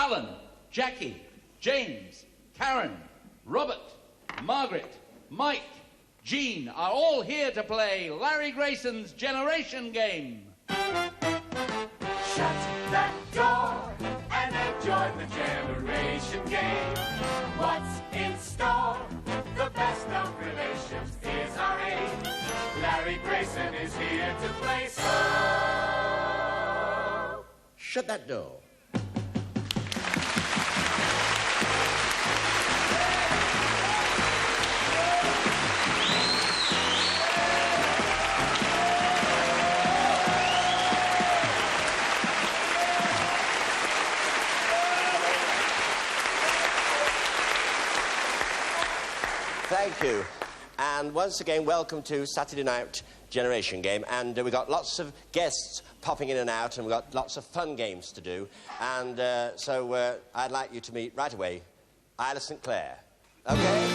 Alan, Jackie, James, Karen, Robert, Margaret, Mike, Jean are all here to play Larry Grayson's Generation Game. Shut that door and enjoy the Generation Game. What's in store? The best of relations is our aim. Larry Grayson is here to play, so shut that door. Thank you. And once again, welcome to Saturday Night Generation Game. And we've got lots of guests popping in and out, and we've got lots of fun games to do. And so I'd like you to meet right away Isla St Clair. OK?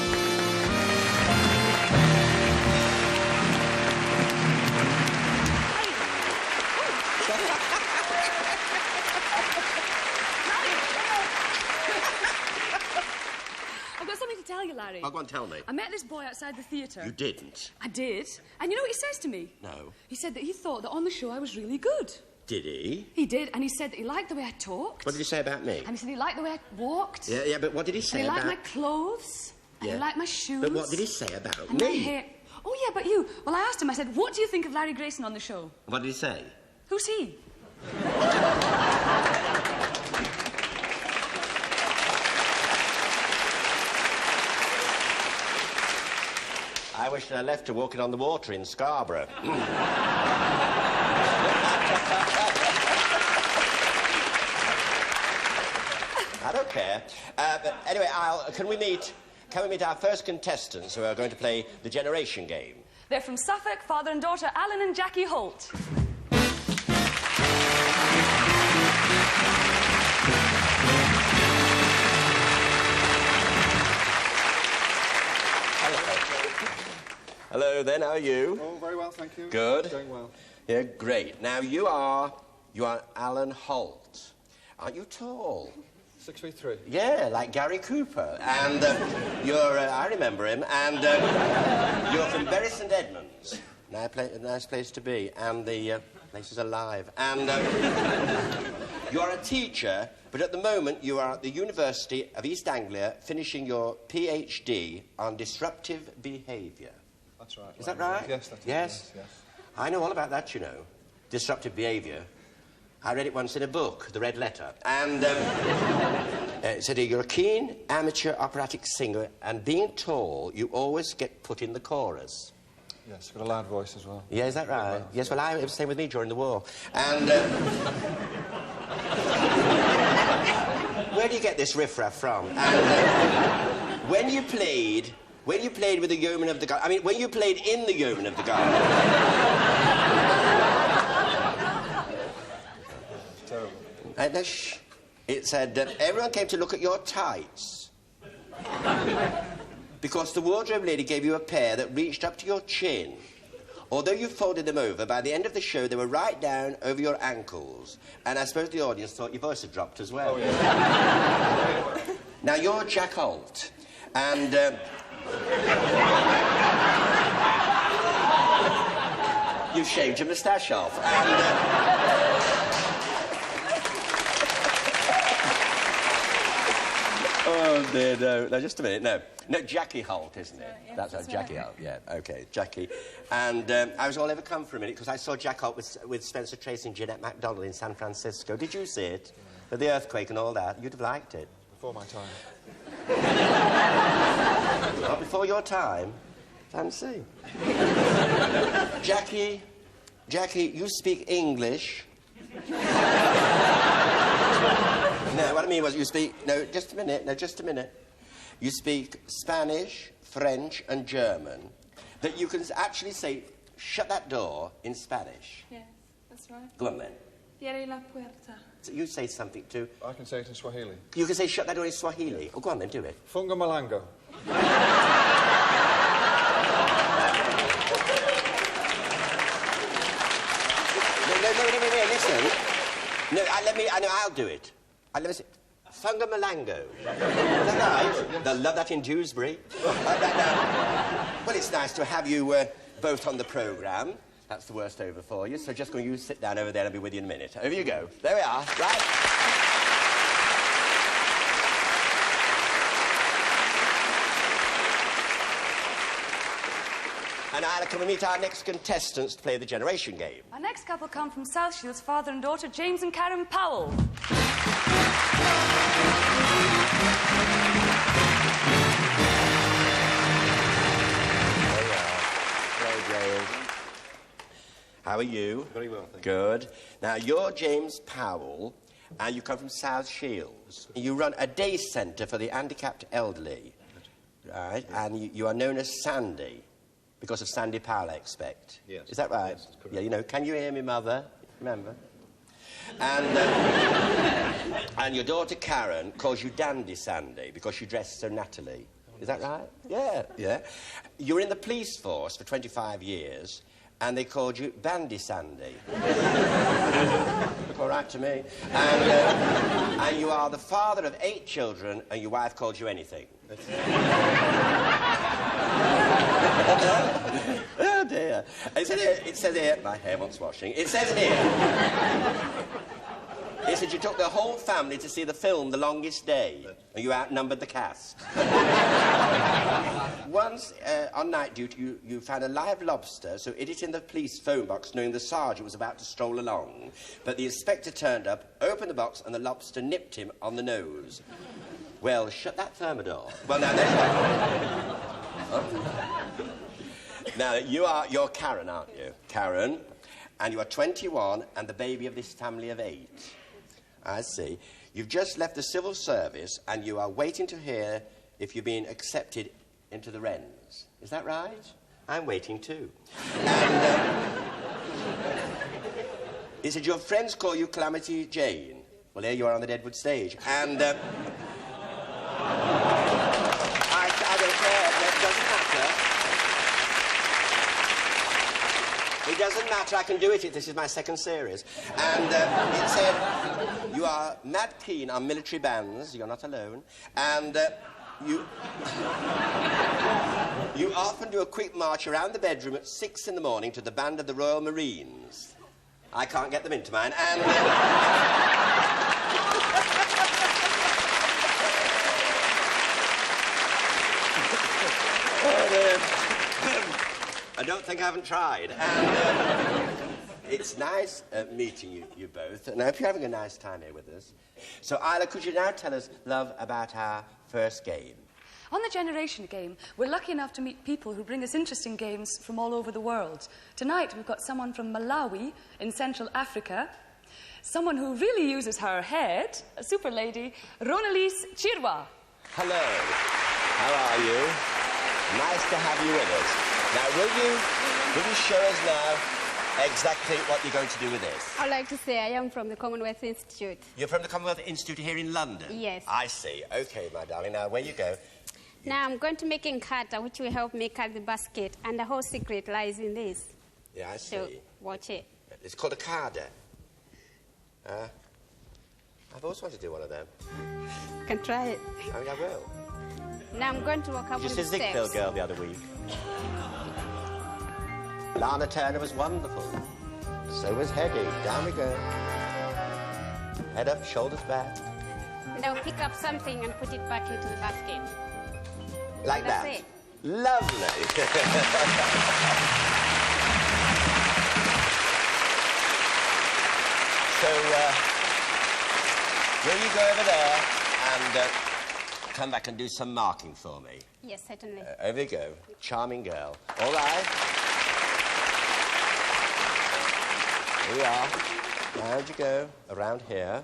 Tell you, Larry. Well, go on, tell me. I met this boy outside the theatre. You didn't? I did. And you know what he says to me? No. He said that he thought that on the show I was really good. Did he? He did, and he said that he liked the way I talked. What did he say about me? And he said he liked the way I walked. Yeah, but what did he say and he about... liked my clothes. Yeah. And he liked my shoes. But what did he say about and me? my hair. Oh, yeah, but you. Well, I asked him, I said, what do you think of Larry Grayson on the show? What did he say? Who's he? I wish I left her walking on the water in Scarborough. I don't care. But anyway, can we meet our first contestants who are going to play the Generation Game? They're from Suffolk, father and daughter, Alan and Jackie Holt. Hello, then. How are you? Oh, very well, thank you. Good. Doing well. Yeah, great. Now, you are Alan Holt. Aren't you tall? 6'3". Yeah, like Gary Cooper. And I remember him. And you're from Bury St Edmunds. Nice place to be. And the place is alive. And you are a teacher, but at the moment you are at the University of East Anglia finishing your PhD on disruptive behaviour. That's right. Is that right? Yes, that's yes. Yes. I know all about that, you know. Disruptive behaviour. I read it once in a book, The Red Letter. And it said, you're a keen amateur operatic singer, and being tall, you always get put in the chorus. Yes, got a loud voice as well. Yeah, is that right? Well, yes, well, it was the same with me during the war. And where do you get this riffraff from? And when you played with the Yeoman of the Guard, I mean, when you played in the Yeoman of the Guard. Terrible. It said that everyone came to look at your tights. Because the wardrobe lady gave you a pair that reached up to your chin. Although you folded them over, by the end of the show, they were right down over your ankles. And I suppose the audience thought your voice had dropped as well. Oh, yeah. Now, you're Jack Holt, and... you've shaved your moustache off, and... Oh, dear, no, just a minute, no, Jackie Holt, isn't it? Yeah, that's Jackie right. Holt, yeah, OK, Jackie. And I was all overcome for a minute because I saw Jack Holt with Spencer Tracy and Jeanette MacDonald in San Francisco. Did you see it? With the earthquake and all that? You'd have liked it. Before my time. Not before your time? Fancy. Jackie, you speak English. No, what I mean was you speak... No, just a minute. You speak Spanish, French and German. That you can actually say, shut that door in Spanish. Yes, that's right. Go on, then. Cierre la puerta. So you say something too. I can say it in Swahili. You can say shut that door in Swahili. Oh, go on, then, do it. Funga Malango. No, listen. No, I'll do it. Let me see. Funga-malango. Is that right? They'll love that in Dewsbury. Well, it's nice to have you both on the programme. That's the worst over for you, so just going to sit down over there and I'll be with you in a minute. Over you go. There we are. Right. And I'll come and meet our next contestants to play the generation game. Our next couple come from South Shields, father and daughter, James and Karen Powell. How are you? Very well, thank you. Good. Now, you're James Powell, and you come from South Shields. You run a day centre for the handicapped elderly, right? And you are known as Sandy, because of Sandy Powell, I expect. Yes. Is that right? Yes, that's correct. Yeah, you know, can you hear me, Mother? Remember? And, and your daughter Karen calls you Dandy Sandy because you dress so nattily. Is that right? Yeah, yeah. You were in the police force for 25 years, and they called you Bandy Sandy. Look all right to me. And you are the father of 8 children, and your wife called you anything. Oh, dear. It says here, my hair wants washing. It says here, it said you took the whole family to see the film The Longest Day, and you outnumbered the cast. Once, on night duty, you found a live lobster, so hid it in the police phone box, knowing the sergeant was about to stroll along. But the inspector turned up, opened the box, and the lobster nipped him on the nose. Well, shut that thermidor. Well, now, there you go. Now, you're Karen, aren't you? Karen. And you are 21 and the baby of this family of 8. I see. You've just left the civil service and you are waiting to hear if you're being accepted into the Wrens. Is that right? I'm waiting too. And he said your friends call you Calamity Jane. Well, here you are on the Deadwood stage. And I don't care. It doesn't matter. It doesn't matter, I can do it. This is my second series. And it said, you are mad keen on military bands, you're not alone, and you often do a quick march around the bedroom at 6 in the morning to the band of the Royal Marines. I can't get them into mine, and... I don't think I haven't tried. And it's nice meeting you both, and I hope you're having a nice time here with us. So, Isla, could you now tell us, love, about our first game? On the Generation Game, we're lucky enough to meet people who bring us interesting games from all over the world. Tonight, we've got someone from Malawi in Central Africa, someone who really uses her head, a super lady, RONNIE Chirwa. Hello. How are you? Nice to have you with us. Now, will you show us now exactly what you're going to do with this? I'd like to say I am from the Commonwealth Institute. You're from the Commonwealth Institute here in London? Yes. I see. OK, my darling. Now, where you go? Now, I'm going to make a cutter, which will help me cut the basket, and the whole secret lies in this. Yeah, I see. So, watch it. It's called a carder. I've always wanted to do one of them. You can try it. I mean, I will. Now, I'm going to walk up Just the a Ziegfeld steps. girl the other week. Lana Turner was wonderful. So was Hedy. Down we go. Head up, shoulders back. And I'll pick up something and put it back into the basket. Like That's that. it. Lovely. So, will you go over there and come back and do some marking for me? Yes, certainly. Over you go. Charming girl. All right. Here we are. Round you go. Around here.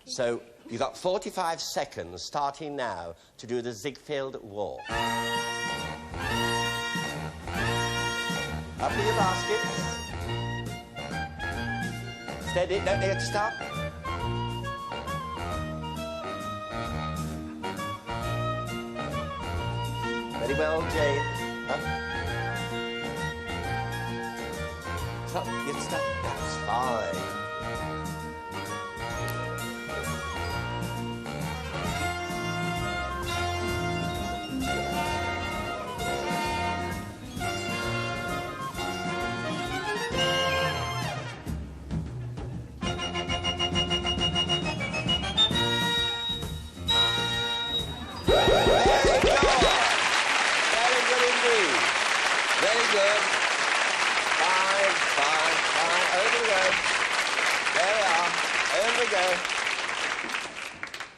So, you've got 45 seconds, starting now, to do the Ziegfeld walk. Up with your baskets. Steady. Don't need to stop. Very well, Jane. Up. Stop. Get stuck. That's fine.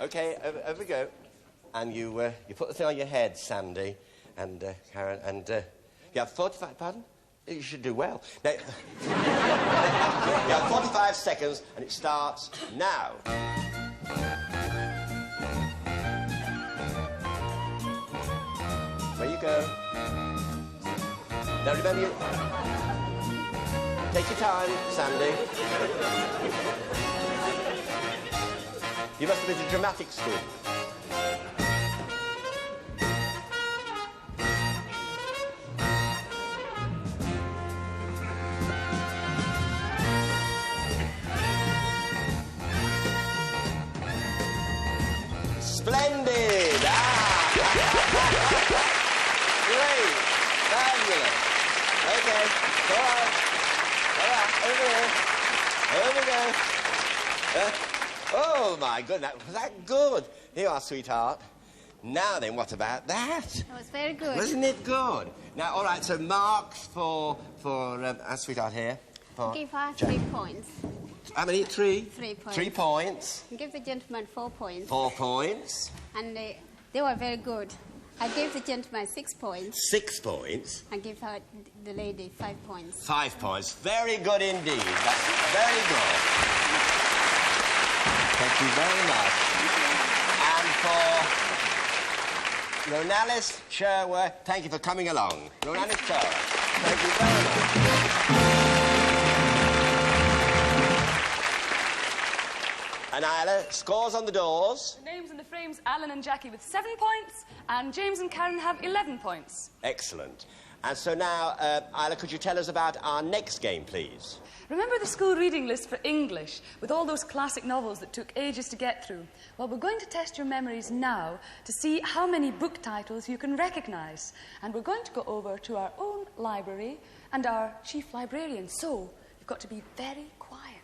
OK, over we go. And you put the thing on your head, Sandy, and Karen, and you have 45... Pardon? You should do well. Now, you have 45 seconds, and it starts now. Where you go. Now, remember you... Take your time, Sandy. You must have been to dramatic school. Splendid! Great! Fabulous! Okay, go on. All right, over here. Over we go. Oh, my goodness, was that good? Here you are, sweetheart. Now then, what about that? That was very good. Wasn't it good? Now, all right, so marks for our sweetheart here. Give her 3 points. How many? 3? 3 points. 3 points. Give the gentleman 4 points. 4 points. And they were very good. I gave the gentleman 6 points. 6 points. I give her, the lady, 5 points. 5 points. Very good indeed. That's very good. Thank you very much. And for Ronalis Sherwood, thank you for coming along. Ronalis Sherwood, thank you very much. And Isla, scores on the doors. The names in the frames, Alan and Jackie with 7 points, and James and Karen have 11 points. Excellent. And so now, Isla, could you tell us about our next game, please? Remember the school reading list for English, with all those classic novels that took ages to get through? Well, we're going to test your memories now to see how many book titles you can recognise. And we're going to go over to our own library and our chief librarian. So, you've got to be very quiet.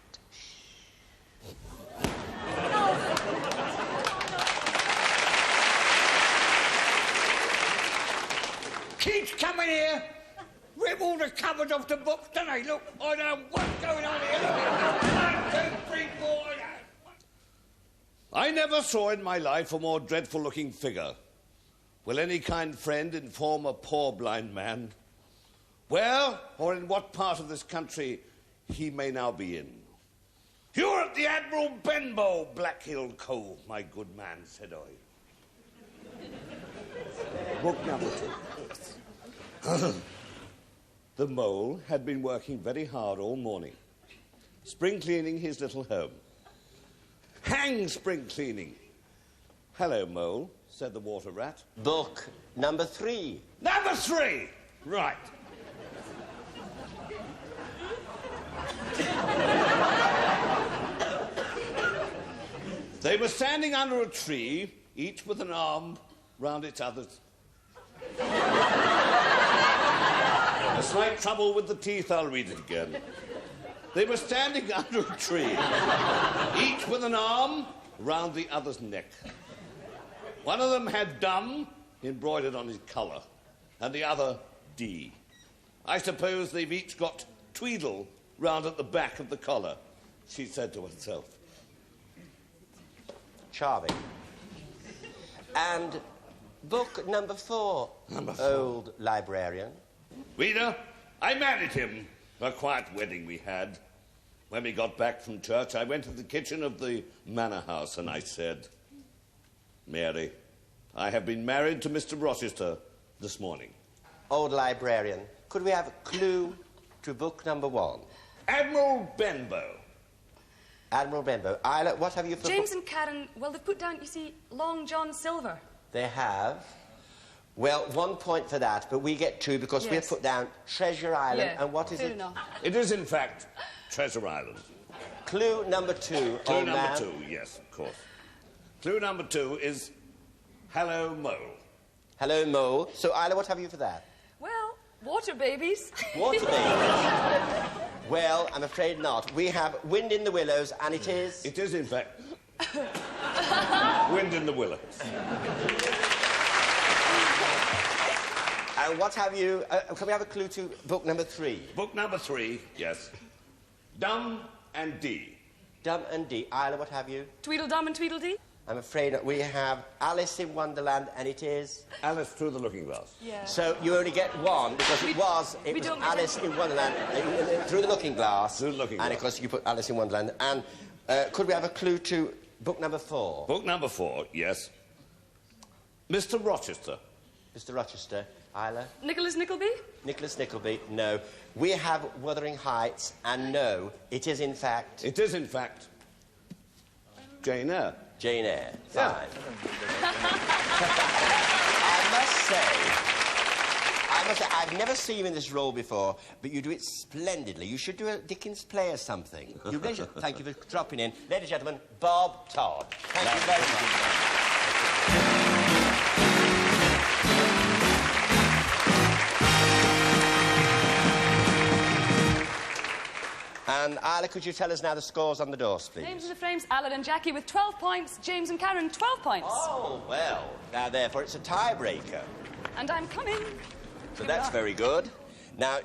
Kids coming here, rip all the covers off the books, don't they? Look, I don't know what's going on here. Look, 1, 2, 3, 4. I never saw in my life a more dreadful-looking figure. Will any kind friend inform a poor blind man where or in what part of this country he may now be in? You're at the Admiral Benbow, Black Hill Cove, my good man, said I. Book number 2. The mole had been working very hard all morning, spring cleaning his little home. Hang spring cleaning. Hello, mole, said the water rat. Book number 3. Number 3! Right. They were standing under a tree, each with an arm round its other's. A slight trouble with the teeth, I'll read it again. They were standing under a tree, each with an arm round the other's neck. One of them had dumb embroidered on his collar, and the other D. I suppose they've each got Tweedle round at the back of the collar, she said to herself. Charming. And book number 4, Number 4. Old librarian. Reader, I married him. A quiet wedding we had. When we got back from church, I went to the kitchen of the manor house and I said, Mary, I have been married to Mr. Rochester this morning. Old librarian. Could we have a clue to book number 1? Admiral Benbow. Admiral Benbow. Isla, what have you for... James and Karen, well, they've put down, you see, Long John Silver. They have. Well, 1 point for that, but we get 2 because Yes. we've put down Treasure Island. Yeah, And what is fair it? enough. It is, in fact, Treasure Island. Clue number 2, Clue old number man. 2, yes, of course. Clue number 2 is Hello, Mole. Hello, Mole. So, Isla, what have you for that? Well, water babies. Water babies. Well, I'm afraid not. We have Wind in the Willows, and it is... It is, in fact, Wind in the Willows. And what have you... can we have a clue to book number 3? Book number 3, yes. Dumb and D. Dumb and D. Isla, what have you? Tweedledum and Tweedledee. I'm afraid that we have Alice in Wonderland, and it is... Alice Through the Looking Glass. Yeah. So you only get one, because it was Alice in Wonderland, Through the Looking Glass. Through the Looking Glass. And, of course, you put Alice in Wonderland. And could we have a clue to book number 4? Book number 4, yes. Mr. Rochester. Mr. Rochester. Isla? Nicholas Nickleby? Nicholas Nickleby, no. We have Wuthering Heights, and no, it is in fact... It is, in fact, Jane Eyre. Jane Eyre. Fine. Yeah. I must say, I've never seen you in this role before, but you do it splendidly. You should do a Dickens play or something. You really should. Thank you for dropping in. Ladies and gentlemen, Bob Todd. Thank you very much. And Isla, could you tell us now the scores on the doors, please? Names in the frames, Alan and Jackie with 12 points, James and Karen, 12 points. Oh, well, now therefore it's a tiebreaker. And I'm coming. So that's very good. Now,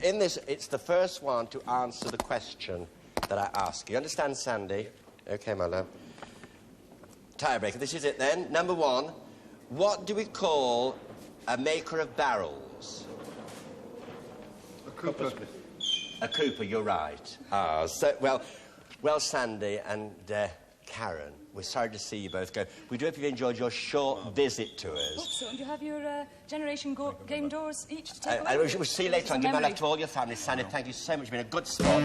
in this, it's the first one to answer the question that I ask. You understand, Sandy? OK, my love. Tiebreaker, this is it then. Number 1, what do we call a maker of barrels? A Cooper. A Cooper, you're right. Ah, so, well, Sandy and Karen, we're sorry to see you both go. We do hope you've enjoyed your short visit to us. Hope so. And you have your Generation Game doors each to take away? And we'll see you later on. Give my love to all your family. Sandy, thank you so much. You've been a good sport.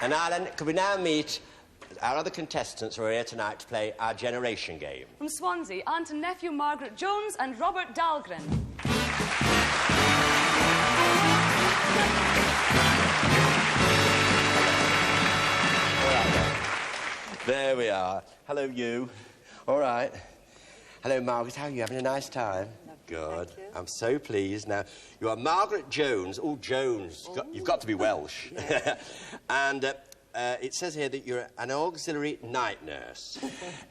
And Alan, could we now meet our other contestants who are here tonight to play our Generation Game? From Swansea, aunt and nephew Margaret Jones and Robert Dahlgren. There we are. Hello, you. All right. Hello, Margaret. How are you? Having a nice time? Good. I'm so pleased. Now, you are Margaret Jones. Oh, Jones. You've got to be Welsh. And it says here that you're an auxiliary night nurse.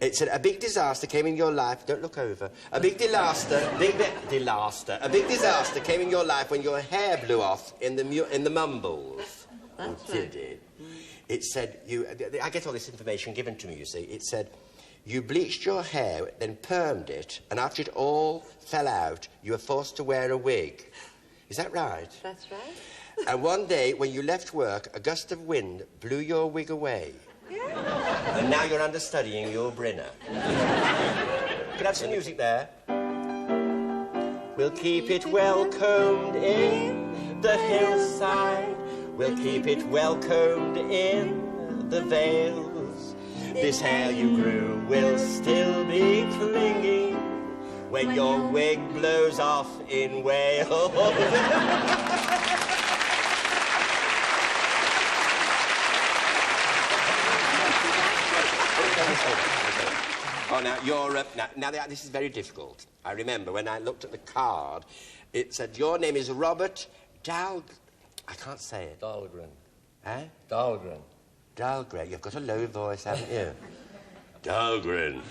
It said a big disaster came in your life. Don't look over. A big disaster came in your life when your hair blew off in the mumbles. That's right. Did it? It said you... I get all this information given to me, you see. It said you bleached your hair, then permed it, and after it all fell out, you were forced to wear a wig. Is that right? That's right. And one day, when you left work, a gust of wind blew your wig away. Yeah. And now you're understudying your Brinner. Could I have some music there? We'll keep it well combed in the hillside. We'll keep it well combed in the vales. This hair you grew will still be clinging when your wig blows off in Wales. Oh, now, you're... now, this is very difficult. I remember when I looked at the card, it said your name is Robert I can't say it. Dahlgren. Eh? Dahlgren. Dahlgren. You've got a low voice, haven't you? Dahlgren.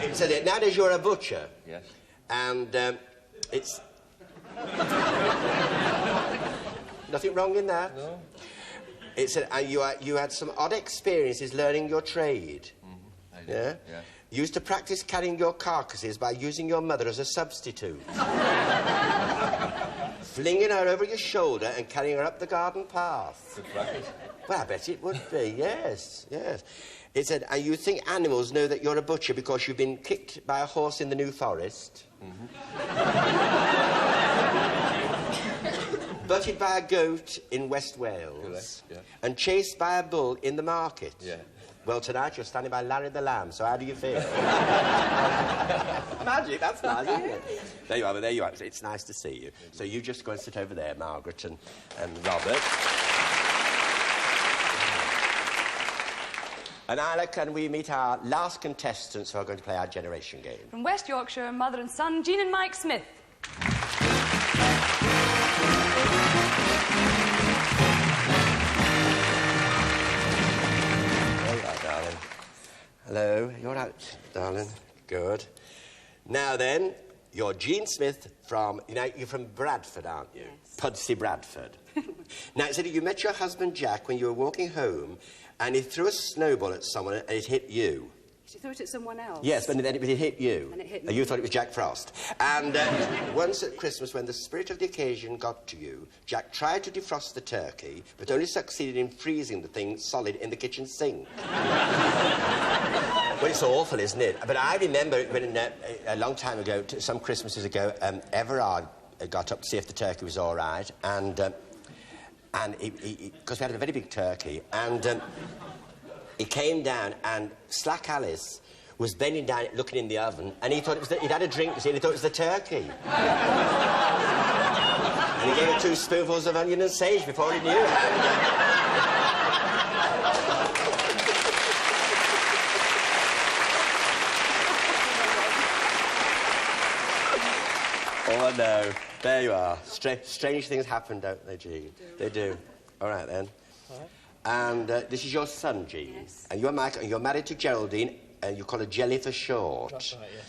It said it. Nowadays, you're a butcher. Yes. And it's... Nothing wrong in that? No. It said, and you had some odd experiences learning your trade. Mm-hmm. I did. Yeah? Yeah. You used to practice carrying your carcasses by using your mother as a substitute. Flinging her over your shoulder and carrying her up the garden path. Good practice. Well, I bet it would be, yes, yes. It said, and you think animals know that you're a butcher because you've been kicked by a horse in the New Forest. Mm-hmm. Butted by a goat in West Wales. Correct, yeah. And chased by a bull in the market. Yeah. Well, tonight you're standing by Larry the Lamb, so how do you feel? Magic, that's nice, isn't it? There you are, there you are. It's nice to see you. So you just go and sit over there, Margaret and Robert. And Isla, can we meet our last contestants who are going to play our Generation Game? From West Yorkshire, mother and son, Jean and Mike Smith. Hello, you're out, darling. Good. Now then, you're Jean Smith from, you know, you're from Bradford, aren't you? Yes. Pudsey, Bradford. Now, it said you met your husband, Jack, when you were walking home, and he threw a snowball at someone and it hit you. She threw it at someone else. Yes, but then it hit you. And it hit And me. you thought it was Jack Frost. And once at Christmas, when the spirit of the occasion got to you, Jack tried to defrost the turkey, but only succeeded in freezing the thing solid in the kitchen sink. Well, it's awful, isn't it? But I remember when a long time ago, some Christmases ago, Everard got up to see if the turkey was all right, and because we had a very big turkey, and he came down, and Slack Alice was bending down, looking in the oven, and he thought it was he'd had a drink, and he thought it was the turkey. And he gave her 2 spoonfuls of onion and sage before he knew it. Oh, I know. There you are. Strange things happen, don't they, Jean? They do. All right, then. All right. And this is your son, Jean. Yes. And you're Michael, and you're married to Geraldine, and you call her Jelly for short. That's right, yes.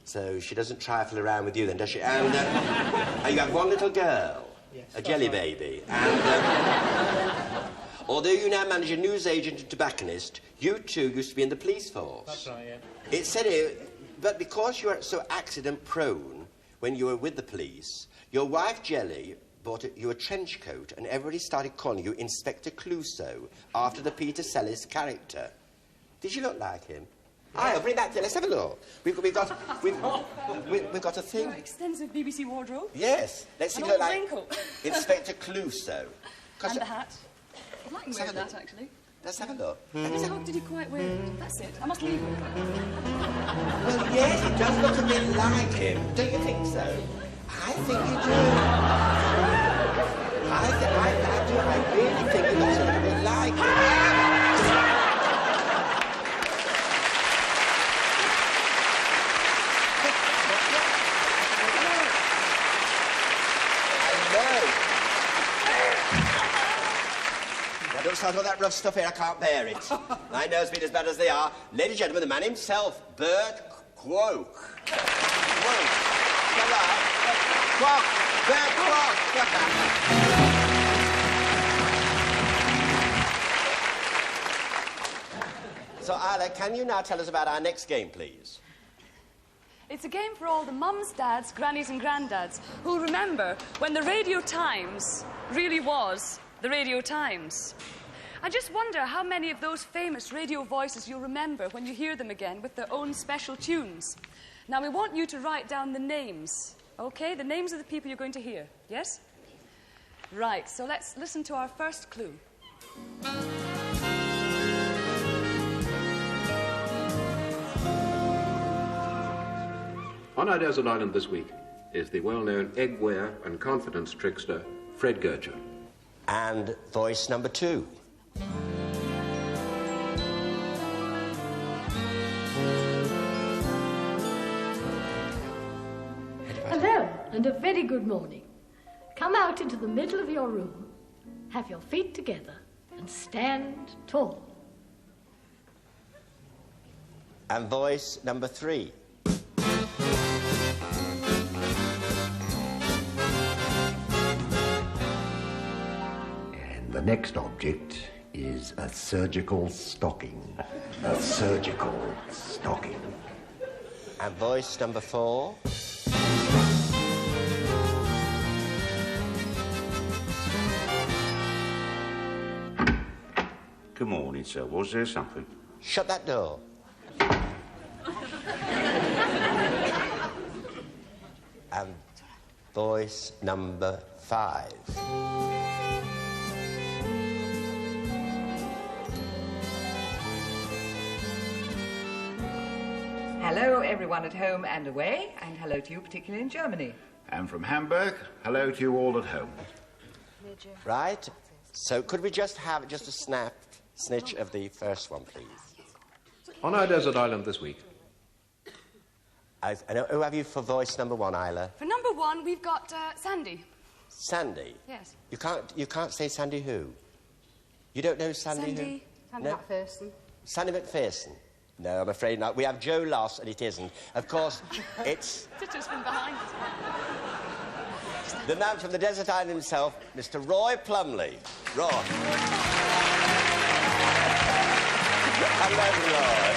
So she doesn't trifle around with you, then, does she? And, and you have one little girl, yes, a jelly baby. And although you now manage a newsagent and tobacconist, you two used to be in the police force. That's right, yeah. It said here, but because you are so accident-prone when you were with the police, your wife, Jelly, bought you a trench coat, and everybody started calling you Inspector Clouseau after the Peter Sellers character. Did you look like him? Yeah. I'll bring that there. Let's have a look. We've got a thing. Your extensive BBC wardrobe. Yes. Let's see. An Look old like raincoat. Inspector Clouseau. And the hat. I'd like to wear that, actually. Let's have a look. So did he quite wear it? That's it. I must leave it. Well, yes, it does look a bit like him. Don't you think so? I think you do. I do. I really think it looks a little bit like him. Now, don't start all that rough stuff here. I can't bear it. My nerves beat as bad as they are. Ladies and gentlemen, the man himself, Bert Kwok. Kwok. Bert Kwok. So, Isla, can you now tell us about our next game, please? It's a game for all the mums, dads, grannies and granddads who'll remember when the Radio Times really was the Radio Times. I just wonder how many of those famous radio voices you'll remember when you hear them again with their own special tunes. Now, we want you to write down the names, OK? The names of the people you're going to hear, yes? Right, so let's listen to our first clue. On our desert island this week is the well-known egg-wear and confidence trickster, Fred Gerger. And voice number 2. Hello, and a very good morning. Come out into the middle of your room, have your feet together, and stand tall. And voice number 3. The next object is a surgical stocking. A surgical stocking. And voice number 4. Good morning, sir. Was there something? Shut that door. And voice number 5. Hello, everyone at home and away, and hello to you, particularly in Germany. And from Hamburg, hello to you all at home. Right. So could we just have a snitch of the first one, please? On our desert island this week. Who have you for voice number 1, Isla? For number 1, we've got Sandy. Sandy? Yes. You can't say Sandy who? You don't know Sandy who? Sandy McPherson. Sandy McPherson. No, I'm afraid not. We have Joe Loss, and it isn't. Of course, it's... Just from behind. the man from the desert island himself, Mr. Roy Plumley. Roy. Hello, Roy.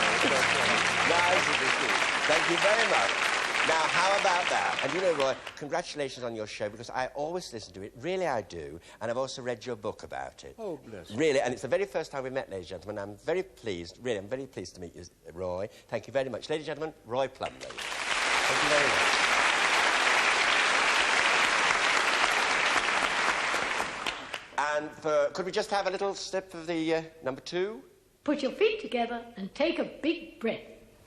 Nice to see you. Thank you very much. Now, how about that? And you know, Roy, congratulations on your show, because I always listen to it. Really, I do. And I've also read your book about it. Oh, bless you. Really, and it's the very first time we met, ladies and gentlemen. I'm very pleased, really, I'm very pleased to meet you, Roy. Thank you very much. Ladies and gentlemen, Roy Plumley. Thank you very much. And could we just have a little snip of the number 2? Put your feet together and take a big breath.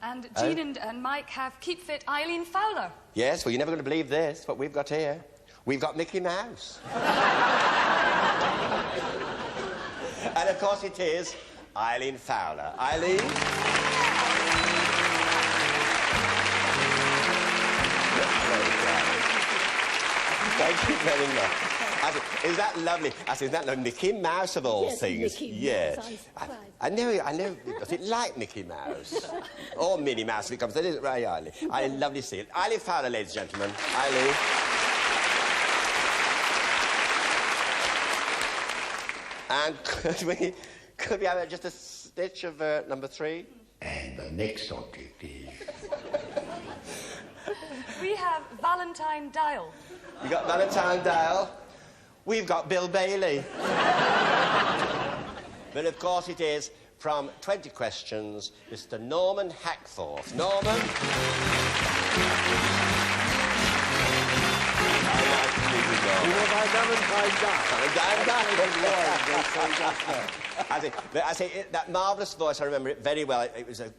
And Jean and Mike have Keep Fit Eileen Fowler. Yes, well, you're never going to believe this, what we've got here. We've got Mickey Mouse. And, of course, it is Eileen Fowler. Eileen? Thank you very much. Is that lovely? I said, is that like Mickey Mouse of all things? Mickey yes. Mouse, I know. Does it like Mickey Mouse? Or Minnie Mouse if it comes to it, right, Eileen? Eileen, lovely to see you. Eileen Fowler, ladies and gentlemen. Eileen. And could we have just a stitch of number 3? And the next object is... We have Valentine Dial. You got Valentine Dial. We've got Bill Bailey. But of course it is, from 20 Questions, Mr. Norman Hackforth. Norman? I say, that marvellous voice, I remember it very well. It was a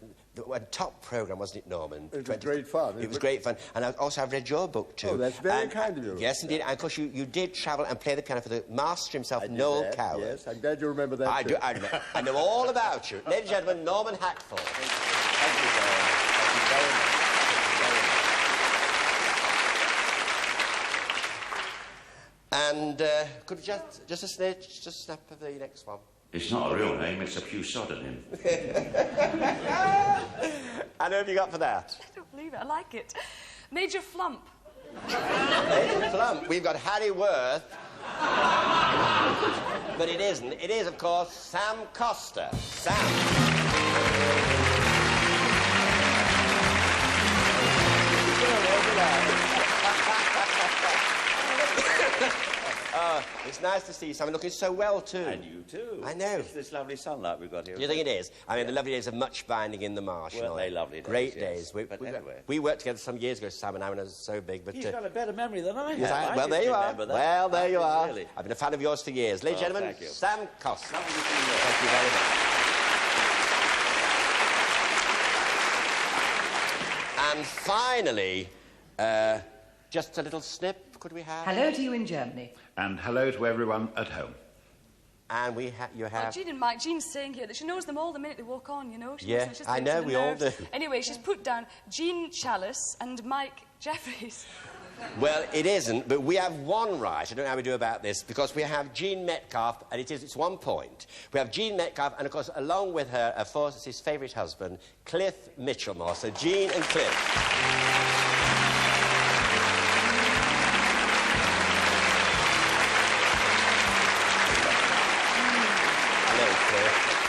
top programme, wasn't it, Norman? It was great fun. It was great fun. And I've read your book, too. Oh, that's very kind of you. Yes, indeed. And, of course, you did travel and play the piano for the master himself, Noel Coward. Yes, I'm glad you remember that, too. I know all about you. Ladies and gentlemen, Norman Hackforth. Thank you very much. Thank you very much. And could we just a snitch, just a snap of the next one? It's not a real name, it's a pew pseudonym. And who have you got for that? I don't believe it. I like it. Major Flump. Major Flump. We've got Harry Worth. But it isn't. It is, of course, Sam Coster. Sam. It's nice to see you, Sam. Looking so well, too. And you, too. I know. It's this lovely sunlight we've got here. Do you think it is? I mean, the lovely days of much binding in the marsh. Weren't they lovely days? Great yes. days. Anyway. We worked together some years ago, Sam and I, when I was so big. But, He's got a better memory than I have. Yes, well, there you are. Well, there you are. Really. I've been a fan of yours for years. Ladies and gentlemen, thank you. Sam Coster. Thank you very much. And finally, just a little snip, could we have? Hello to you in Germany. And hello to everyone at home. And you have... Jean and Mike, Jean's saying here that she knows them all the minute they walk on, you know? Yeah, I know, we all do. Anyway, she's put down Jean Chalice and Mike Jeffries. Well, it isn't, but we have one right. I don't know how we do about this, because we have Jean Metcalf, and it's 1 point. We have Jean Metcalf, and, of course, along with her, of course, his favourite husband, Cliff Mitchellmore. So, Jean and Cliff.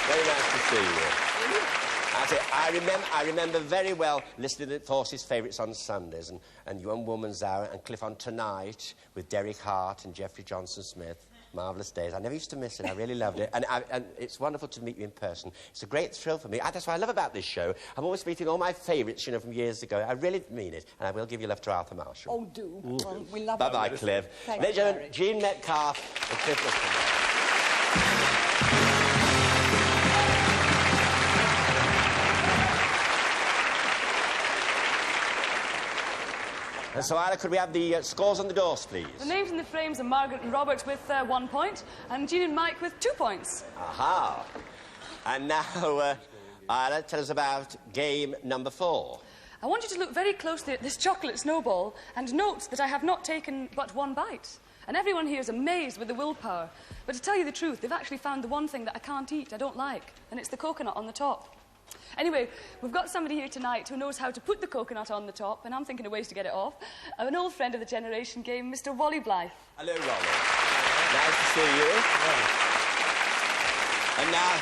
Very nice to see you. I remember very well listening to Force's favourites on Sundays, and Young Woman's Hour, and Cliff on Tonight with Derek Hart and Jeffrey Johnson Smith. Marvellous days. I never used to miss it. I really loved it. And it's wonderful to meet you in person. It's a great thrill for me. That's what I love about this show. I'm always meeting all my favourites, you know, from years ago. I really mean it. And I will give you love to Arthur Marshall. Oh, do. We love Bye-bye, Cliff. Ladies and gentlemen, Jean Metcalf and Cliff Mitchellmore. And so, Isla, could we have the scores on the doors, please? The names in the frames are Margaret and Robert with 1 point, and Jean and Mike with 2 points. Aha. And now, Isla, tell us about game number 4. I want you to look very closely at this chocolate snowball and note that I have not taken but 1 bite. And everyone here is amazed with the willpower. But to tell you the truth, they've actually found the one thing that I can't eat, I don't like, and it's the coconut on the top. Anyway, we've got somebody here tonight who knows how to put the coconut on the top, and I'm thinking of ways to get it off. An old friend of the Generation Game, Mr. Wally Blythe. Hello, Ronnie. Nice to see you. And now,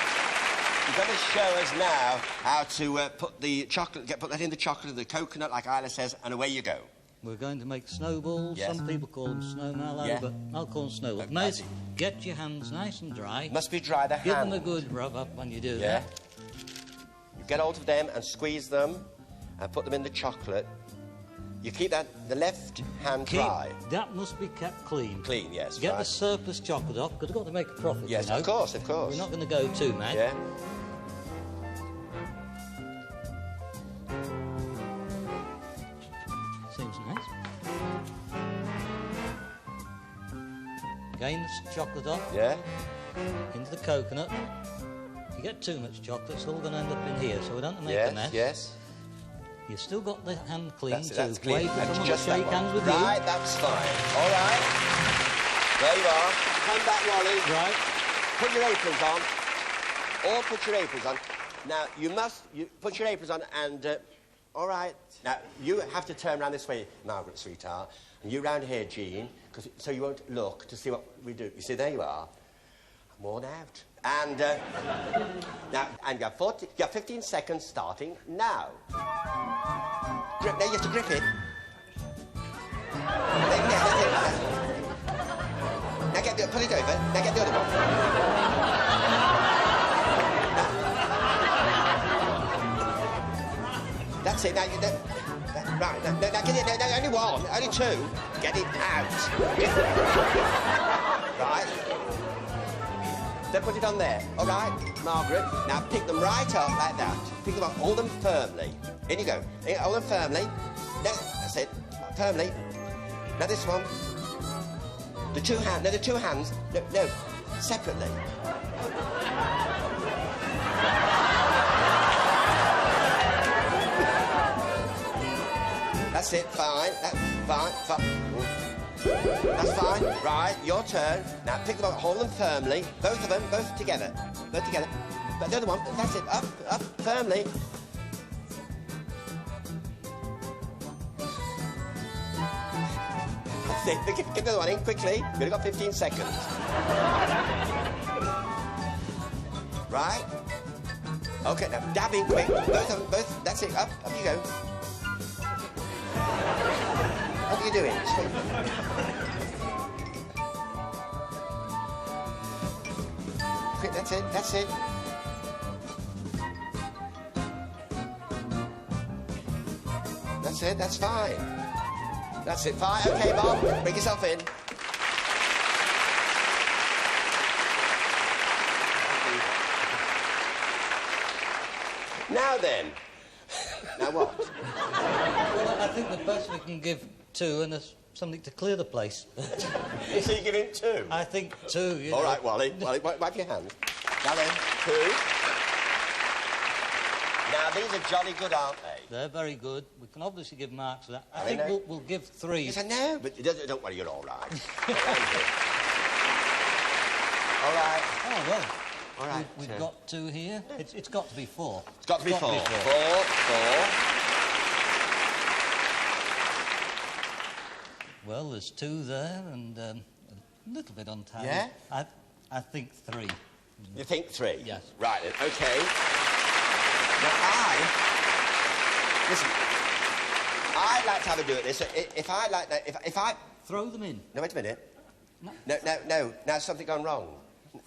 you're going to show us now how to put the chocolate, put that in the chocolate of the coconut, like Isla says, and away you go. We're going to make snowballs. Yes. Some people call them snow mallow, but I'll call them snowballs. Mate, get your hands nice and dry. Must be dry, the Give hand. them a good rub up when you do Yeah. that. You get hold of them and squeeze them and put them in the chocolate. You keep that, the left hand dry. That must be kept clean. Clean, yes. Get right. the surplus chocolate off, because we've got to make a profit, Yes, you know. of course, of course. We're not going to go too mad. Yeah. Seems nice. Again, the chocolate off. Yeah. Into the coconut. If you get too much chocolate, it's all going to end up in here, so we don't want to make a mess. Yes. You've still got the hand clean, That's clean. wave for And someone to just that shake one. hands with Right, you. that's fine. All right. There you are. Come back, Wally. Right. Put your aprons on. All put your aprons on. Now, you put your aprons on and... all right. Now, you have to turn around this way, Margaret, sweetheart. And you round here, Jean, so you won't look to see what we do. You see, there you are. I'm worn out. And, now, and you have 15 seconds starting now. Grip, now you have to grip it. Now get the, pull it over. Now get the other one. That's it. Now, right. Now get it. Now, only one. Only two. Get it out. Right. Then put it on there. All right, Margaret. Now pick them right up like that. Pick them up. Hold them firmly. In you go. Hold them firmly. No, that's it. Firmly. Now this one. The two hands. No, the two hands. No. Separately. That's it. Fine. That's fine. That's fine. Right, your turn. Now pick them up, hold them firmly. Both of them, both together. Both together. But the other one, that's it. Up, firmly. That's it. Get the other one in quickly. You've only got 15 seconds. Right. Okay, now dab in quick. Both of them, both. That's it. Up you go. What are you doing? Quick, that's it. That's it, that's fine. That's it, fine. Okay, Bob, bring yourself in. Now then. Now what? Well, I think the best we can give two, and there's something to clear the place. So you give him two? I think two, you All know. right, Wally, wipe your hands. Now then, two. Now, these are jolly good, aren't they? They're very good. We can obviously give marks for that. I Are think they now? we'll give three. Yes, I know, but don't worry, you're all right. All right. Oh, well. All right. We've got two here. It's got to be four. It's got to be four. Four. Well, there's two there and a little bit untidy. Yeah? I think three. You think three? Yes. Right, then, OK. Now, listen, I'd like to have a do at this. If I like that, if I... Throw them in. No, wait a minute. No. Now, something gone wrong.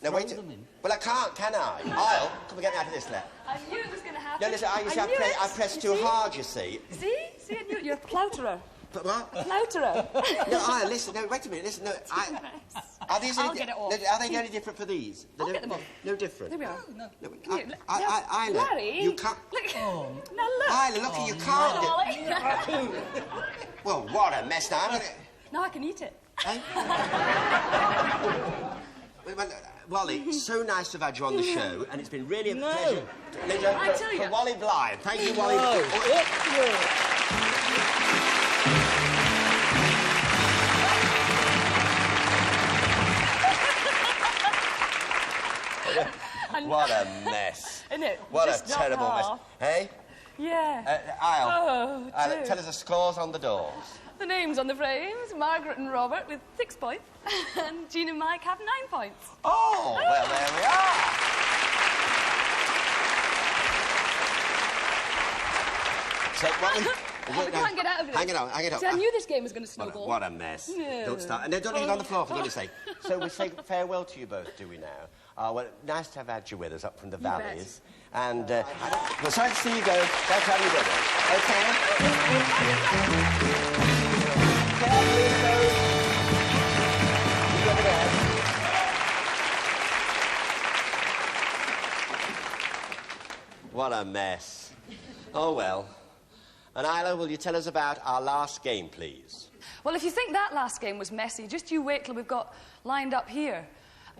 No, Throw wait. them in. Well, I can't, can I? I'll... Come and get me out of this, lad. I knew it was going to happen. No, listen, I pressed too hard, you see. See, I knew it. You're a clouterer. But what? Clouterer. No, listen, no, wait a minute, listen, no, Are these I'll get it off. Are they any different for these? I'll get them off. No different? There we are. No, Isla, Larry, you can't... Look. Oh. Now look. Isla, look, you can't... Ollie. Well, what a mess now. Now I can eat it. Eh? Well, Wally, it's so nice to have had you on the show, and it's been really a pleasure. I tell you. For Wally Blythe. Thank you, Wally. What a mess. innit? What Just a not terrible mess. half. Hey? Yeah. Isle, dear. tell us the scores on the doors. The names on the frames, Margaret and Robert with 6 points, and Jean and Mike have 9 points. Oh, well, there we are. So, We can't get out of this. Hang it on. See, I knew this game was going to snowball. What a mess. Yeah. Don't start. And then don't leave it on the floor, for goodness sake. So we say farewell to you both, do we now? Well, nice to have had you with us up from the valleys. And we're sorry to see you go. Nice to have you with us. Okay? Carefully, folks. You go there. What a mess. Oh, well. And Isla, will you tell us about our last game, please? Well, if you think that last game was messy, just you wait till we've got lined up here.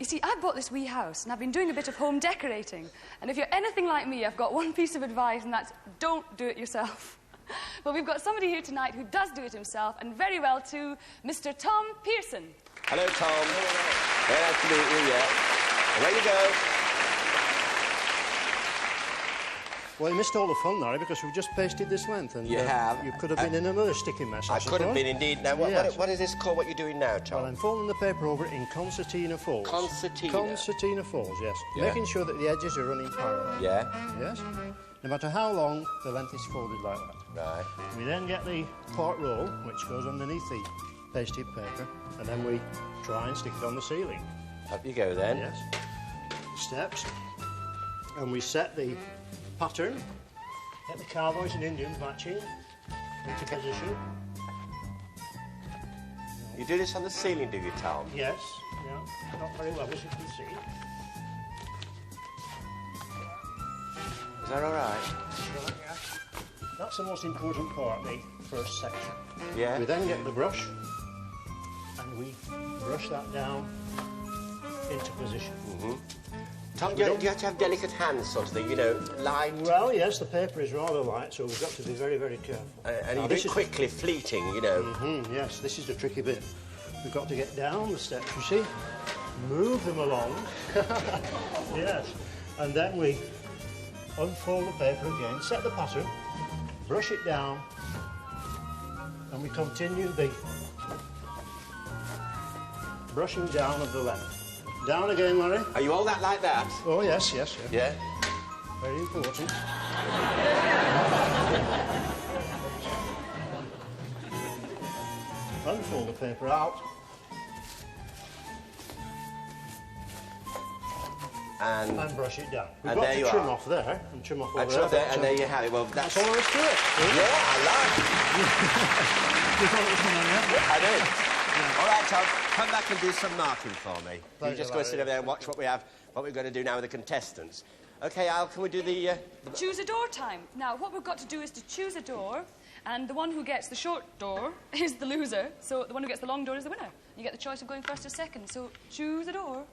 You see, I bought this wee house, and I've been doing a bit of home decorating. And if you're anything like me, I've got one piece of advice, and that's don't do it yourself. But we've got somebody here tonight who does do it himself, and very well too, Mr. Tom Pearson. Hello, Tom. Very nice to meet you, yeah. Away you go. Well, you missed all the fun, Larry, because we've just pasted this length. And, You have. You could have been in another sticky mess, I could have been, indeed. Now, what is this called, what you're doing now, Tom? Well, I'm folding the paper over in concertina folds. Concertina? Concertina folds, yes. Yeah. Making sure that the edges are running parallel. Yeah? Yes. No matter how long, the length is folded like that. Right. We then get the port roll, which goes underneath the pasted paper, and then we try and stick it on the ceiling. Up you go, then. Yes. Steps. And we set the pattern. Get the cowboys and Indians matching into position. You do this on the ceiling, do you, Tom? Yes, yeah, not very well, as you can see. Is that all right? Right, yeah. That's the most important part, the first section. Yeah. We then get the brush, and we brush that down into position. Mm-hmm. Tom, do you have to have delicate hands, sort of thing, you know, light? Well, yes, the paper is rather light, so we've got to be very, very careful. And you do it quickly, fleeting, you know. Mm-hmm, yes, this is the tricky bit. We've got to get down the steps, you see, move them along. Yes, and then we unfold the paper again, set the pattern, brush it down, and we continue the brushing down of the length. Down again, Larry. Are you all that like that? Oh, yes, yes, yes. Yeah? Very important. Unfold the paper out. And brush it down. We've got to trim off there and trim off over there. And there you have it. Well, that's all there is to it. Yeah, I like it. You thought it was coming, yeah? I did. All right, Tom, come back and do some marking for me. Pleasure, You just go sit over there and watch what we're going to do now with the contestants. OK, Al, can we do the... Choose a door time. Now, what we've got to do is to choose a door, and the one who gets the short door is the loser, so the one who gets the long door is the winner. You get the choice of going first or second, so choose a door.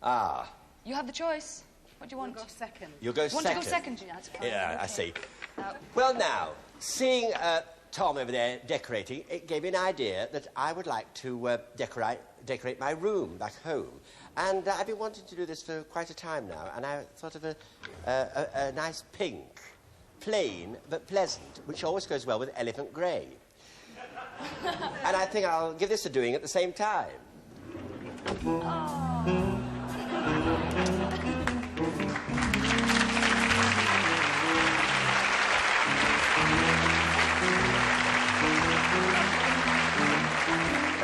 Ah. You have the choice. What do you want? We'll go second. You'll go second? Want to go second, Gina? Yeah, I see. Well, now, seeing Tom over there decorating, it gave me an idea that I would like to decorate my room back home. And I've been wanting to do this for quite a time now, and I thought of a nice pink, plain but pleasant, which always goes well with elephant grey. And I think I'll give this a doing at the same time.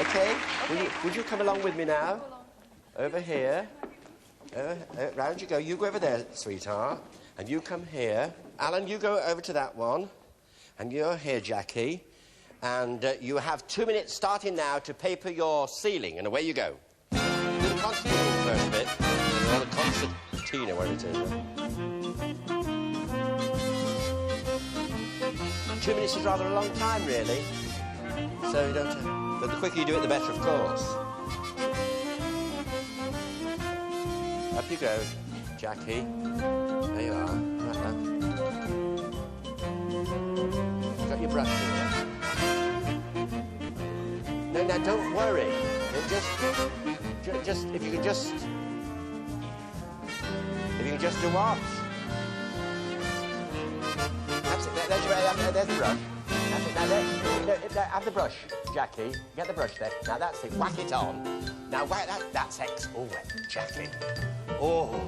Okay, would you come along with me now? Over here. Round you go. You go over there, sweetheart. And you come here. Alan, you go over to that one. And you're here, Jackie. And you have 2 minutes starting now to paper your ceiling. And away you go. Do the concertina first bit. Or the concertina, whatever it is. 2 minutes is rather a long time, really. So you don't... But the quicker you do it, the better, of course. Up you go, Jackie. There you are. You've got your brush here. No, now, don't worry. Just, if you could just... just do what? That's it. There's the brush. That's it. Now, have the brush, Jackie. Get the brush there. Now, that's it. Whack it on. Now, whack that. That's X. Oh, Jackie. Oh,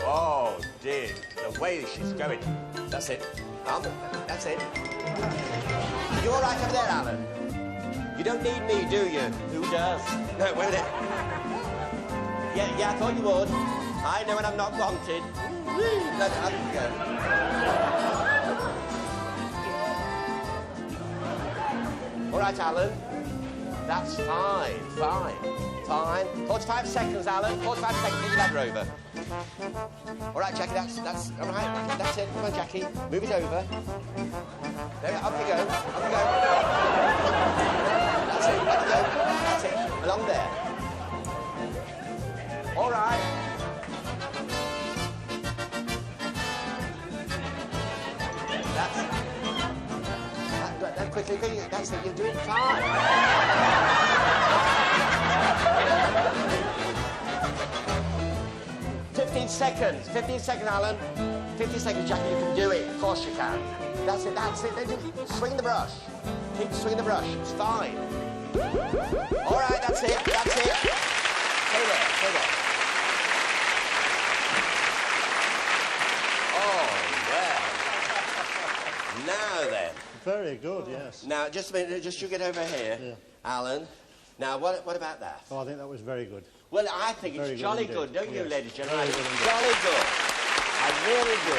oh, dear. The way she's going. That's it. That's it. You all right over there, Alan? You don't need me, do you? Who does? No, wait a minute. Yeah, I thought you would. I know when I'm not wanted. No, go. All right, Alan. That's fine. 45 seconds, Alan. 45 seconds. Get your ladder over. All right, Jackie. That's all right. That's it. Come on, Jackie. Move it over. There, up you go. Up you go. That's it. Up you go. That's it. Along there. All right. That's quickly. That's it. You're doing fine. 15 seconds. 15 seconds, Alan. 15 seconds, Jackie. You can do it. Of course you can. That's it. Swing the brush. Keep swinging the brush. It's fine. All right. That's it. That's it. Stay there. Stay there. Oh, well. Now then. Very good, yes. Now, just a minute. Just you get over here, yeah. Alan. Now, what about that? Oh, I think that was very good. Well, I think it's jolly good, don't you, ladies and gentlemen? Jolly good. I really do.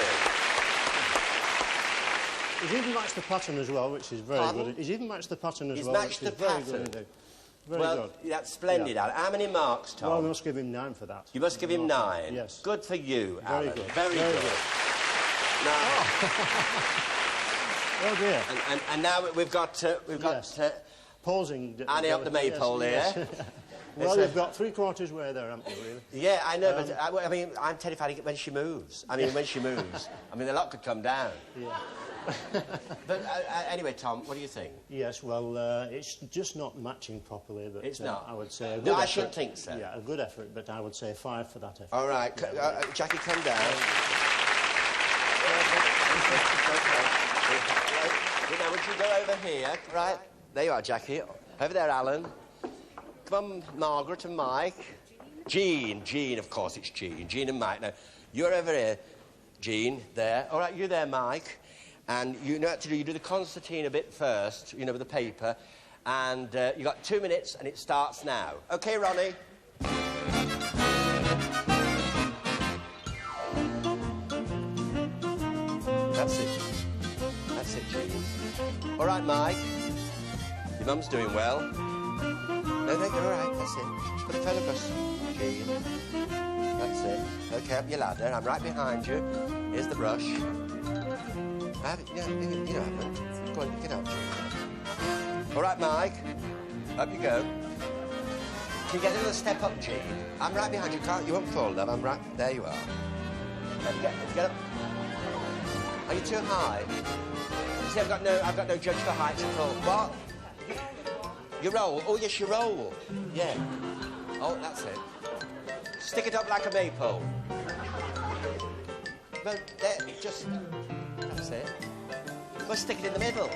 He's even matched the pattern as well, which is very good. He's even matched the pattern as well. He's matched the pattern. Very good indeed. Very good. That's splendid, Alan. How many marks, Tom? Well, I must give him 9 for that. You must give him 9? Yes. Good for you, Alan. Very good. Very good. Now, oh dear. And now we've got pausing Annie up the maypole here. Yes. Well, you've got 3/4 way there, haven't you, really? Yeah, I know, but I mean, I'm terrified when she moves. I mean, when she moves, I mean, the lot could come down. Yeah. But anyway, Tom, what do you think? Yes, well, it's just not matching properly. But, it's not? I would say a good no, effort. I shouldn't think so. Yeah, a good effort, but I would say 5 for that effort. All right, Jackie, come down. Now, would you go over here? Right, there you are, Jackie. Over there, Alan. Come on, Margaret and Mike. Jean, of course, it's Jean. Jean and Mike. Now, you're over here, Jean, there. All right, you there, Mike. And you know what to do. You do the concertina bit first, you know, with the paper. And you got 2 minutes, and it starts now. OK, Ronnie? That's it. That's it, Jean. All right, Mike. Your mum's doing well. No, you're all right. That's it. Just put a feather across, Jean. That's it. OK, up your ladder. I'm right behind you. Here's the brush. You haven't. Go on, get up, Jean. All right, Mike. Up you go. Can you get another step up, Jean? I'm right behind you. You won't fall, love. I'm right. There you are. Get up. Are you too high? You see, I've got no judge for heights at all. What? You roll? Oh, yes, you roll. Yeah. Oh, that's it. Stick it up like a maypole. No, there, just... That's it. Well, stick it in the middle.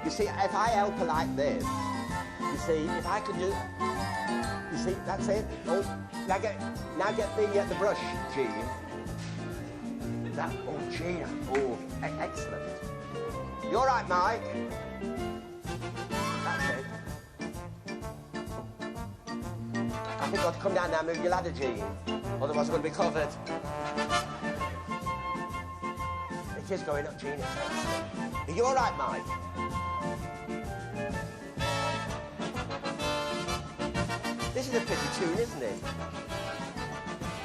You see, if I help her like this, you see, if I could do... You see, that's it. Oh, now get the brush, Jean. Jean. Oh, excellent. You all right, Mike? That's it. I think I'll come down now and move your ladder, Jean. Otherwise, I'm going to be covered. It is going up, Jean. It's excellent. Are you all right, Mike? This is a pretty tune, isn't it?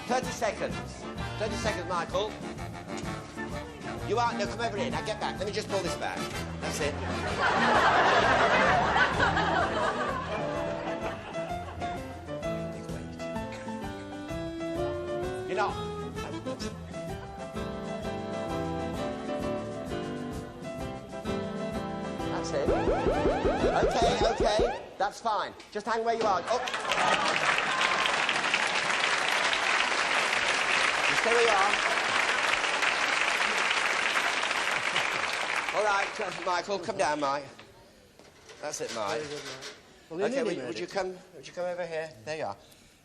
30 seconds. 30 seconds, Michael. You are... No, come over here. Now, get back. Let me just pull this back. That's it. Big weight. You're not... That's it. OK. That's fine. Just hang where you are. Oh. You stay where you are. All right, Michael, come down, Mike. That's it, Mike. Well, OK, would you come over here? There you are.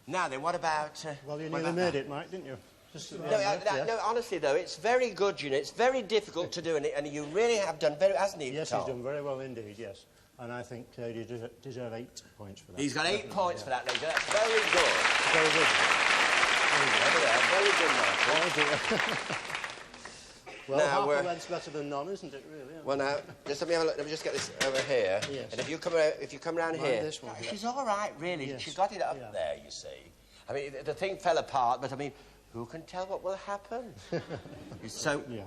Now then, what about... well, you nearly made it, Mike, didn't you? No, honestly, though, it's very good, you know. It's very difficult to do, and you really have done very... Hasn't he, Yes, Tom? he's done very well indeed, yes. And I think you deserve 8 points for that. He's got 8 points for that, lady. That's very good. Very good. Very good, Michael. Well, now, half a length's better than none, isn't it, really? Well, now, just let me have a look. Let me just get this over here. Yes. And if you come round here... This one. She's all right, really. Yes. She's got it up there, you see. I mean, the thing fell apart, but, I mean, who can tell what will happen? So, yeah.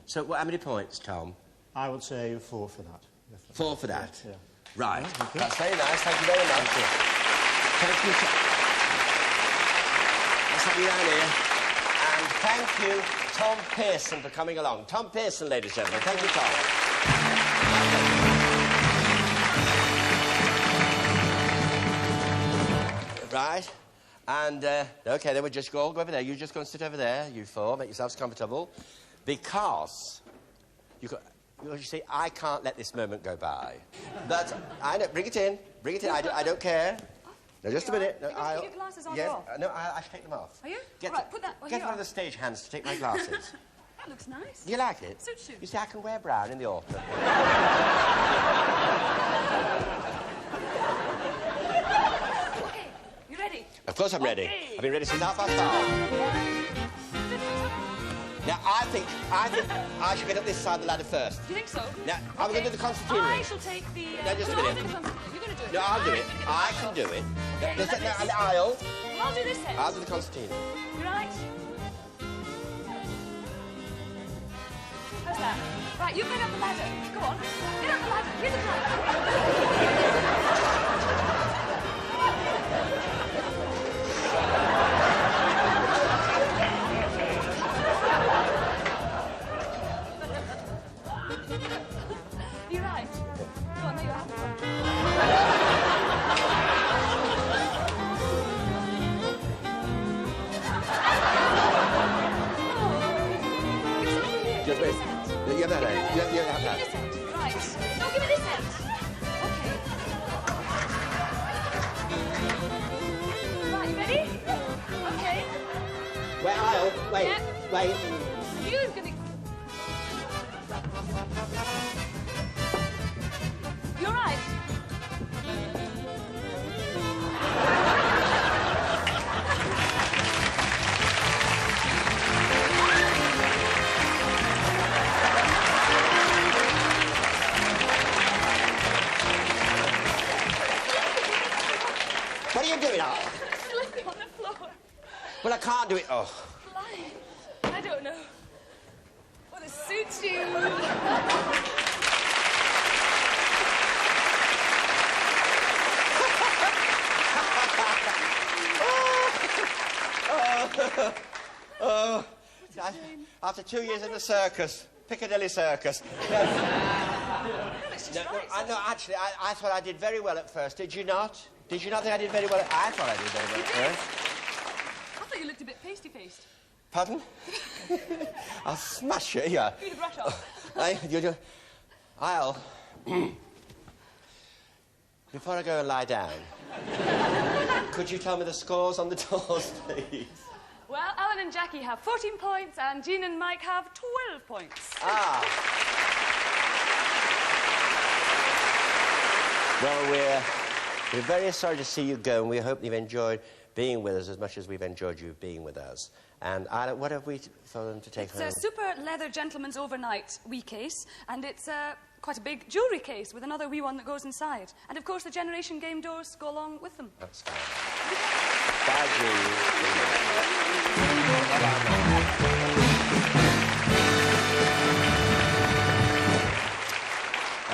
So, how many points, Tom? I would say 4 for that. Definitely. 4 for that? Yeah. Right. Oh, okay. That's very nice. Thank you very much. Thank you. Let's have you down here. And thank you, Tom Pearson, for coming along. Tom Pearson, ladies and gentlemen. Thank you, Tom. Right. And, OK, then we'll just all go over there. You just go and sit over there, you four. Make yourselves comfortable. Because you see, I can't let this moment go by. But I know, bring it in. Bring it in. I don't care. No, just a minute. No, I'll... Keep your glasses on yes, or off? No, I should take them off. Are you? Get, right, put that... Well, get one of the stage hands to take my glasses. That looks nice. Do you like it? Suits you. You see, I can wear brown in the autumn. OK, you ready? Of course I'm ready. Okay. I've been ready since 5:30. Now, I think I should get up this side of the ladder first. Do you think so? Now, I'm going to do the concertina. I shall take the... No, just a minute. You're going to do it. No, I'll do it. I can do it. There's an aisle. Well, I'll do this end. I'll do the concertina. You right? How's that? Right, you get up the ladder. Go on. Get up the ladder. Here's the drum. You're right. Go on, there you are. Just wait. You have that end. You have that. This end. Right. No, give me this end. OK. Right, you ready? OK. Wait, aisle. Wait. Yeah. Wait. You're going to... You're right. What are you doing, Al? Slipping on the floor. Well, I can't do it. Oh. Flying. I don't know. Well, it suits you. After 2 years in the circus, Piccadilly Circus. No, actually, I thought I did very well at first. Did you not? Did you not think I did very well? I thought I did very well at first. I thought you looked a bit pasty-faced. Pardon? I'll smash you, yeah. Give me the brush off. I'll... Before I go and lie down, could you tell me the scores on the doors, please? Well, Alan and Jackie have 14 points, and Jean and Mike have 12 points. Ah. Well, we're very sorry to see you go, and we hope you've enjoyed being with us as much as we've enjoyed you being with us. And Isla, what have we for them to take home? It's a super leather gentleman's overnight wee case, and it's quite a big jewellery case with another wee one that goes inside. And, of course, the Generation Game doors go along with them. That's fine. Bye, Jean.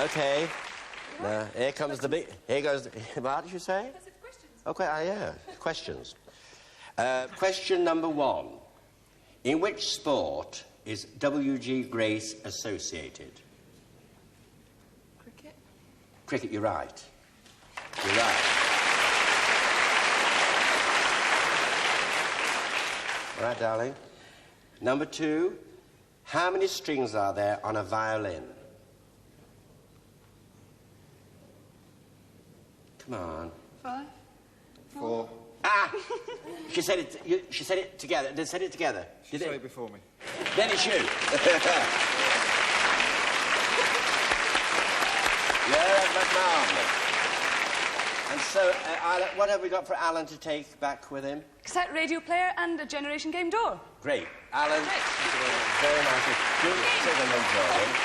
OK. Now, here comes the big... Here goes... What did you say? OK, yeah. Questions. Question number 1. In which sport is W.G. Grace associated? Cricket. Cricket, you're right. You're right. All right, darling. Number 2, how many strings are there on a violin? Come on. 5. 4. Ah! She said it together. They said it together. Did Say it before me. Then it's you. Yeah, that's marvellous. And so, Isla, what have we got for Alan to take back with him? Cassette radio player and a generation game door. Great. Alan, very nice. Sit and enjoy.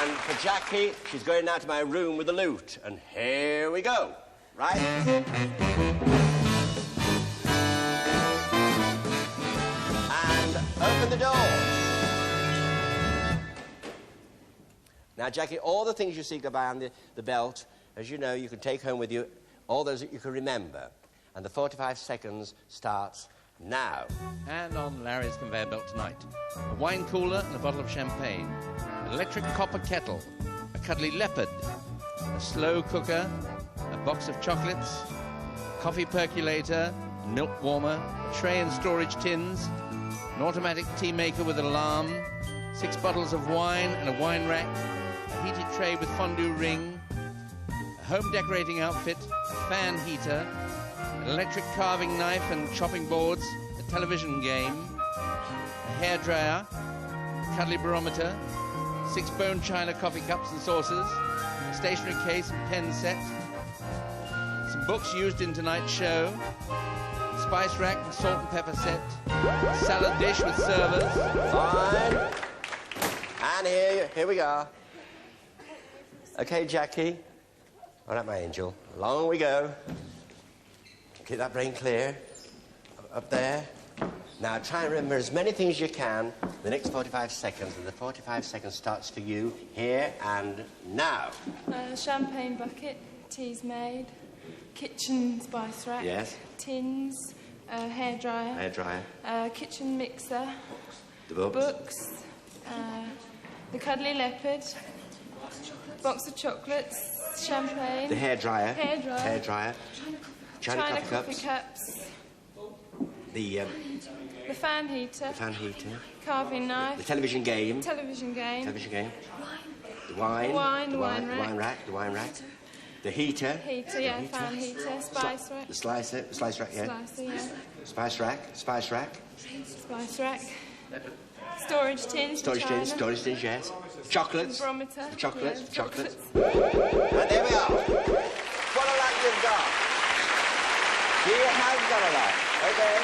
And for Jackie, she's going now to my room with the lute. And here we go. Right? And open the doors. Now, Jackie, all the things you see go by on the belt, as you know, you can take home with you, all those that you can remember. And the 45 seconds starts now. And on Larry's conveyor belt tonight, a wine cooler and a bottle of champagne, an electric copper kettle, a cuddly leopard, a slow cooker, a box of chocolates, coffee percolator, milk warmer, tray and storage tins, an automatic tea maker with an alarm, 6 bottles of wine and a wine rack, a heated tray with fondue ring, a home decorating outfit, a fan heater, an electric carving knife and chopping boards, a television game, a hairdryer, a cuddly barometer, 6 bone china coffee cups and saucers, a stationery case and pen set, some books used in tonight's show, a spice rack and salt and pepper set, a salad dish with servers. Fine. And here we go. Okay, Jackie. All right, my angel. Along we go. Keep that brain clear. Up there. Now, try and remember as many things as you can the next 45 seconds, and the 45 seconds starts for you here and now. Champagne bucket, tea's made, kitchen spice rack. Yes. Tins, hairdryer. Hairdryer. Kitchen mixer. The books. Books. The cuddly leopard. Box of chocolates. Champagne. The hairdryer. Hairdryer. Hairdryer. China coffee cups. The fan heater. The fan heater. Carving knife. The television game. Television game. Television game. The wine. Wine. The Wine rack. wine rack. The wine rack. The heater. Heater, yeah. Fan heater. Spice rack. The slicer. The slice rack, yeah. Slicer, yeah. Spice rack. Spice rack. Spice rack. Storage tins. Storage tins. Storage tins, yes. Chocolates. The barometer. The chocolates. Yeah, chocolates. And there we are. What a lot you've got. He has got a lot. Okay.